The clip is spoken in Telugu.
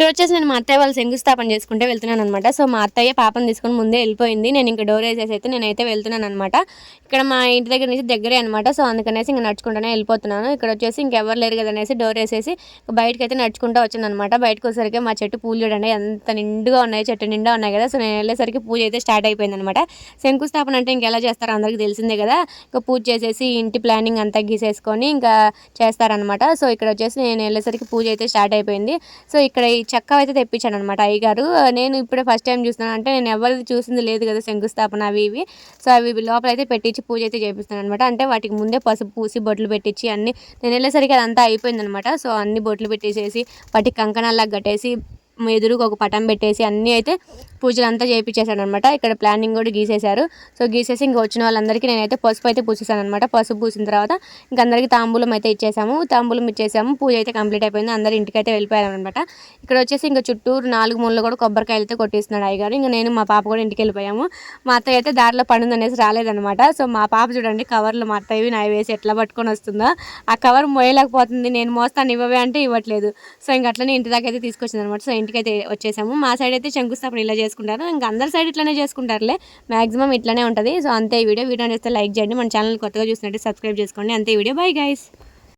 ఇక్కడ వచ్చేసి నేను మా అత్తయ్య వాళ్ళు శంకుస్థాపన చేసుకుంటే వెళ్తున్నాను అనమాట. సో మా అత్తయ్య పాపను తీసుకొని ముందే వెళ్ళిపోయింది. నేను ఇంకా డోర్ వేసేసి అయితే నేనైతే వెళ్తున్నాను అనమాట. ఇక్కడ మా ఇంటి దగ్గర నుంచి దగ్గరే అనమాట. సో అందుకనేసి ఇంకా నడుచుకుంటూనే వెళ్ళిపోతున్నాను. ఇక్కడ వచ్చేసి ఇంకెవరు లేరు కదా అనేసి డోర్ వేసేసి బయటకు అయితే నడుచుకుంటూ వచ్చాను అనమాట. బయటకు వచ్చేసరికి మా చెట్టు పూలు చూడండి ఎంత నిండుగా ఉన్నాయి, చెట్టు నిండా ఉన్నాయి కదా. సో నేను వెళ్ళేసరికి పూజ అయితే స్టార్ట్ అయిపోయింది అనమాట. శంకుస్థాపన అంటే ఇంకెలా చేస్తారో అందరికీ తెలిసిందే కదా. ఇంకా పూజ చేసేసి ఇంటి ప్లానింగ్ అంతా గీసేసుకొని ఇంకా చేస్తారనమాట. సో ఇక్కడ వచ్చేసి నేను వెళ్ళేసరికి పూజ అయితే స్టార్ట్ అయిపోయింది. సో ఇక్కడ ఈ చెక్క అయితే తెప్పించాను అనమాట అయ్యగారు. నేను ఇప్పుడే ఫస్ట్ టైం చూస్తున్నాను. అంటే నేను ఎవరిది చూసింది లేదు కదా శంకుస్థాపన అవి ఇవి. సో అవి లోపలైతే పెట్టించి పూజ అయితే చేపిస్తున్నాను అనమాట. అంటే వాటికి ముందే పసుపు పూసి బొట్లు పెట్టించి అన్ని నేను వెళ్ళేసరికి అదంతా అయిపోయింది అనమాట. సో అన్ని బొట్లు పెట్టేసేసి వాటికి కంకణాలకు కట్టేసి ఎదురుగా ఒక పటం పెట్టేసి అన్నీ అయితే పూజలు అంతా చేయించేసాడు అనమాట. ఇక్కడ ప్లానింగ్ కూడా గీసేశారు. సో గీసేసి ఇంకా వచ్చిన వాళ్ళందరికీ నేనైతే పసుపు అయితే పూసేసాను అనమాట. పసుపు పూసిన తర్వాత ఇంకా అందరికీ తాంబూలం అయితే ఇచ్చేసాము. తాంబూలం ఇచ్చేసాము. పూజ అయితే కంప్లీట్ అయిపోయింది. అందరు ఇంటికైతే వెళ్ళిపోయారు అనమాట. ఇక్కడ వచ్చేసి ఇంకా చుట్టూరు 4 మూలలు కూడా కొబ్బరికాయలతో కొట్టిస్తున్నాడు అయ్యగారు. ఇంకా నేను మా పాప కూడా ఇంటికి వెళ్ళిపోయాము. మా అత్తయ్య అయితే దారిలో పనుంది అనేసి రాలేదనమాట. సో మా పాప చూడండి కవర్లు మా అత్తయ్యవి నాయి వేసి ఎట్లా పట్టుకొని వస్తుందో. ఆ కవర్ మోయలేకపోతుంది. నేను మోస్తాను ఇవ్వవే అంటే ఇవ్వట్లేదు. సో ఇంక అట్లనే ఇంటి దాకా అయితే తీసుకొచ్చింది అనమాట. సో ఇంటికైతే వచ్చేసాము. మా సైడ్ అయితే శంకుస్థాపన ఇలా చేసుకుంటారు. ఇంకా అందరి సైడ్ ఇట్లానే చేసుకుంటారులే. మాక్సిమం ఇట్లానే ఉంటుంది. సో అంతే ఈ వీడియో నచ్చితే లైక్ చేయండి. మన ఛానల్ కొత్తగా చూసినట్టు సబ్స్క్రైబ్ చేసుకోండి. అంతే వీడియో. Bye guys.